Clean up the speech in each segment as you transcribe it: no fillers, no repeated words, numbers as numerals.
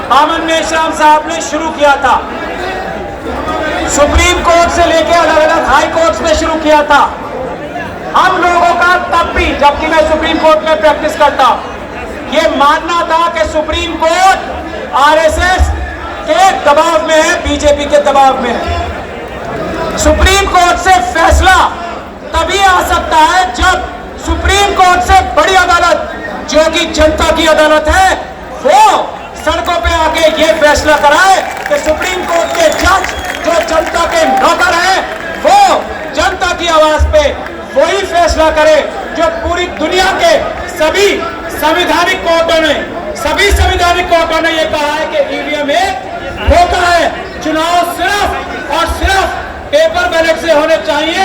बामन मेश्राम साहब ने शुरू किया था। सुप्रीम कोर्ट से लेकर अलग अलग हाई कोर्ट में शुरू किया था। हम लोगों का तब भी, जबकि मैं सुप्रीम कोर्ट में प्रैक्टिस करता हूं, ये मानना था कि सुप्रीम कोर्ट आरएसएस के दबाव में है, बीजेपी के दबाव में है। सुप्रीम कोर्ट से फैसला तभी आ सकता है जब सुप्रीम कोर्ट से बड़ी अदालत, जो कि जनता की अदालत है, वो सड़कों पे आके ये फैसला कराए कि सुप्रीम कोर्ट के जज जो जनता के नौकर हैं, वो जनता की आवाज पे वही फैसला करे जो पूरी दुनिया के सभी संवैधानिक कोर्टों ने ये कहा है कि ईवीएम एक होता है, चुनाव सिर्फ और सिर्फ पेपर बैलेट से होने चाहिए।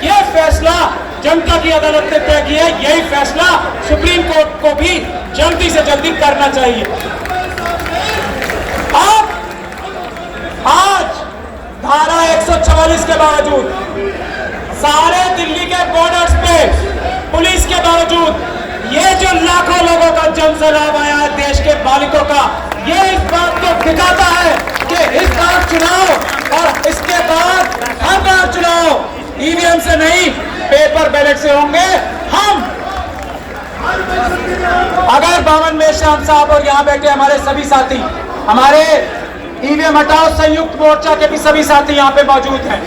ये फैसला जनता की अदालत ने तय किया है, यही फैसला सुप्रीम कोर्ट को भी जल्दी से जल्दी करना चाहिए। अब आज धारा 144 के बावजूद, सारे दिल्ली के बॉर्डर्स पे पुलिस के बावजूद, ये जो लाखों लोगों का जनसैलाब आया है देश के मालिकों का, ये इस बात को दिखाता है कि इस बार चुनाव और इसके बाद हर बार चुनाव ईवीएम से नहीं, पेपर बैलेट से होंगे। हम अगर बामन मेश्राम साहब और यहाँ बैठे हमारे सभी साथी, हमारे ईवीएम हटाओ संयुक्त मोर्चा के भी सभी साथी यहाँ पे मौजूद हैं,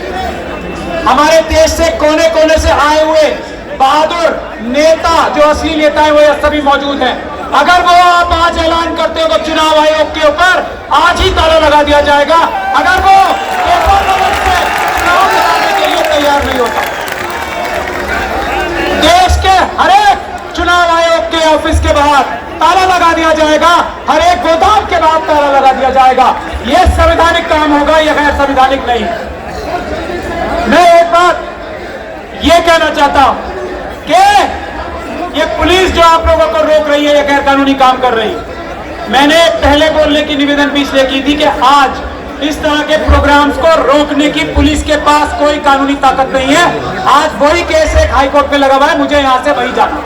हमारे देश से कोने कोने से आए हुए बहादुर नेता, जो असली नेता है, वो सभी मौजूद हैं। अगर वो आप आज ऐलान करते हो तो चुनाव आयोग के ऊपर आज ही ताला लगा दिया जाएगा, अगर वो पेपर बैलेट से चुनाव कराने के लिए तैयार नहीं होता। देश के हर एक चुनाव आयोग के ऑफिस के बाहर ताला लगा दिया जाएगा, हर एक गोदाम के बाहर ताला लगा दिया जाएगा। यह संवैधानिक काम होगा, यह गैर संवैधानिक नहीं। मैं एक बात ये कहना चाहता हूं कि ये पुलिस जो आप लोगों को रोक रही है, ये गैर कानूनी काम कर रही है। मैंने पहले बोलने की निवेदन भी इसलिए की थी कि आज इस तरह के प्रोग्राम्स को रोकने की पुलिस के पास कोई कानूनी ताकत नहीं है। आज वही केस एक हाईकोर्ट में लगा हुआ है, मुझे यहाँ से वही जाना।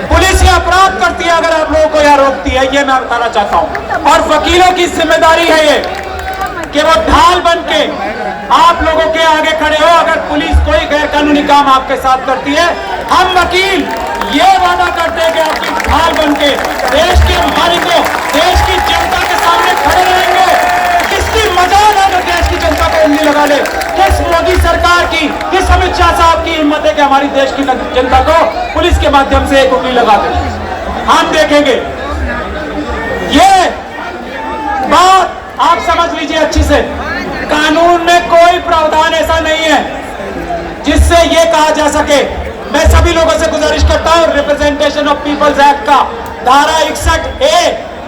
पुलिस ये अपराध करती है अगर आप लोगों को यहाँ रोकती है, ये मैं बताना चाहता हूँ। और वकीलों की जिम्मेदारी है ये कि वो ढाल बन के आप लोगों के आगे खड़े हो। अगर पुलिस कोई गैर कानूनी काम आपके साथ करती है, हम वकील ये वादा करते हैं कि आपकी ढाल बन के देश के मालिकों, देश की जनता के सामने खड़े रहेंगे। किसकी मजाल है अगर देश की जनता को उंगली लगा ले? किस मोदी सरकार की, किस अमित शाह साहब की हिम्मत है कि हमारी देश की जनता को पुलिस के माध्यम से एक उंगली लगा दे? हम देखेंगे। ये बात आप समझ लीजिए अच्छी से, कानून में कोई प्रावधान ऐसा नहीं है जिससे ये कहा जा सके। मैं सभी लोगों से गुजारिश करता हूं, रिप्रेजेंटेशन ऑफ पीपल्स एक्ट का धारा 61A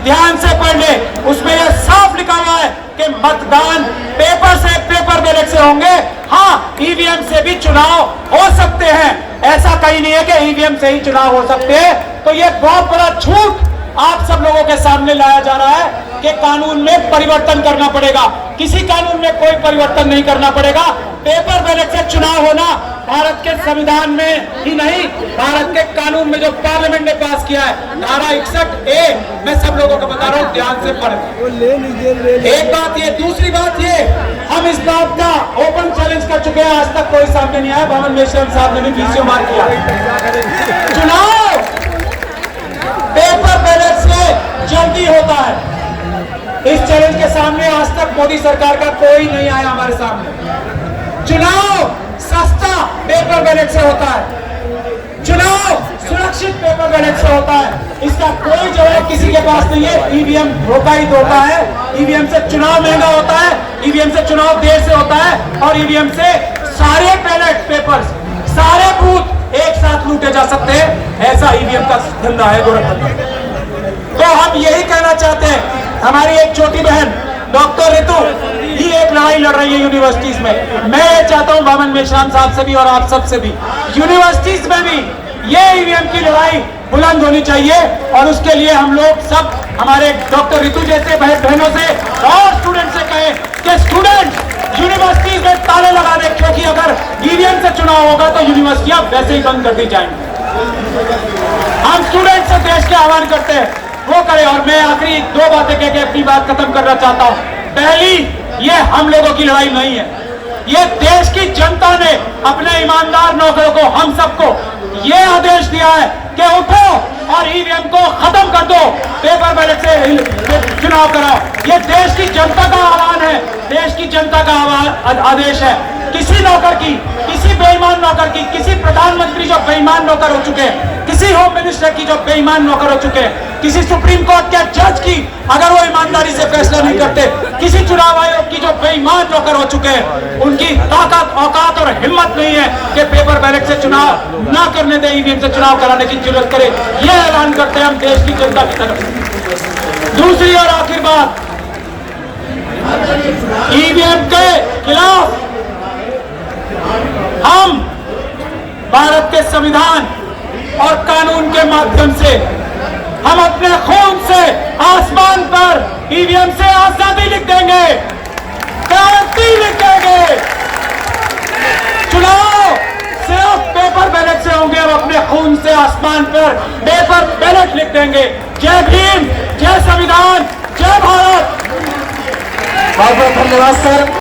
ध्यान से पढ़ ले, उसमें यह साफ लिखा हुआ है कि मतदान पेपर बैलेट से होंगे। हाँ, ईवीएम से भी चुनाव हो सकते हैं, ऐसा कहीं नहीं है कि ईवीएम से ही चुनाव हो सकते हैं। तो यह बहुत बड़ा झूठ आप सब लोगों के सामने लाया जा रहा है कि कानून में परिवर्तन करना पड़ेगा। किसी कानून में कोई परिवर्तन नहीं करना पड़ेगा। पेपर बैलेट से चुनाव होना भारत के संविधान में ही नहीं, भारत के कानून में जो पार्लियामेंट ने पास किया है, धारा 61A, मैं सब लोगों को बता रहा हूँ, ध्यान से पढ़ें। एक बात ये, दूसरी बात ये, हम इस बात का ओपन चैलेंज कर चुके हैं, आज तक कोई सामने नहीं आया। बामन मेश्राम साहब ने भी पीछे मार किया। चुनाव पेपर बैलेट से जल्दी होता है। इस चैलेंज के सामने आज तक मोदी सरकार का कोई नहीं आया हमारे सामने। चुनाव सस्ता पेपर बैलेट से होता है, चुनाव सुरक्षित पेपर बैलेट से होता है। इसका कोई जवाब किसी के पास नहीं है। ईवीएम धोखा ही धोखा है। ईवीएम से चुनाव महंगा होता है, ईवीएम से चुनाव देर से होता है, और ईवीएम से सारे बैलेट पेपर्स, सारे बूथ एक साथ लूटे जा सकते हैं। ऐसा ईवीएम का धंधा है, गोरखधंधा। तो हम यही कहना चाहते हैं, हमारी एक छोटी बहन डॉक्टर ऋतु ही एक लड़ाई लड़ रही है यूनिवर्सिटीज में। मैं ये चाहता हूं बामन मेश्राम साहब से भी और आप सब से भी, यूनिवर्सिटीज में भी ये ईवीएम की लड़ाई बुलंद होनी चाहिए। और उसके लिए हम लोग सब हमारे डॉक्टर ऋतु जैसे बहनों से और स्टूडेंट से कहें कि स्टूडेंट यूनिवर्सिटीज में ताले लगा दे, क्योंकि अगर ईवीएम से चुनाव होगा तो यूनिवर्सिटियां वैसे ही बंद कर दी जाएंगी। हम स्टूडेंट से देश के आह्वान करते हैं वो करे। और मैं आखिरी 2 बातें कह के अपनी बात खत्म करना चाहता हूं। पहली, ये हम लोगों की लड़ाई नहीं है, ये देश की जनता ने अपने ईमानदार नौकरों को, हम सबको ये आदेश दिया है कि उठो और ईवीएम को खत्म कर दो, पेपर बैलेट से चुनाव कराओ। ये देश की जनता का आह्वान है, देश की जनता का आदेश है। किसी नौकर की, किसी बेईमान नौकर की, किसी प्रधानमंत्री जो बेईमान नौकर हो चुके हैं, किसी होम मिनिस्टर की जो बेईमान नौकर हो चुके हैं, किसी सुप्रीम कोर्ट के जज की अगर वो ईमानदारी से फैसला नहीं करते, किसी चुनाव आयोग की जो बेईमान नौकर हो चुके हैं, उनकी ताकत, औकात और हिम्मत नहीं है कि पेपर बैलेट से चुनाव ना करने दे, ईवीएम से चुनाव कराने की जरूरत करे। यह ऐलान करते हैं हम देश की जनता की तरफ। दूसरी और आखिर बात, ईवीएम के खिलाफ हम भारत के संविधान और कानून के माध्यम से, हम अपने खून से आसमान पर ईवीएम से आजादी लिख देंगे, क्रांति लिख देंगे। चुनाव सिर्फ पेपर बैलेट से होंगे, हम अपने खून से आसमान पर पेपर बैलेट लिख देंगे। जय भीम, जय संविधान, जय भारत। बहुत बहुत धन्यवाद सर।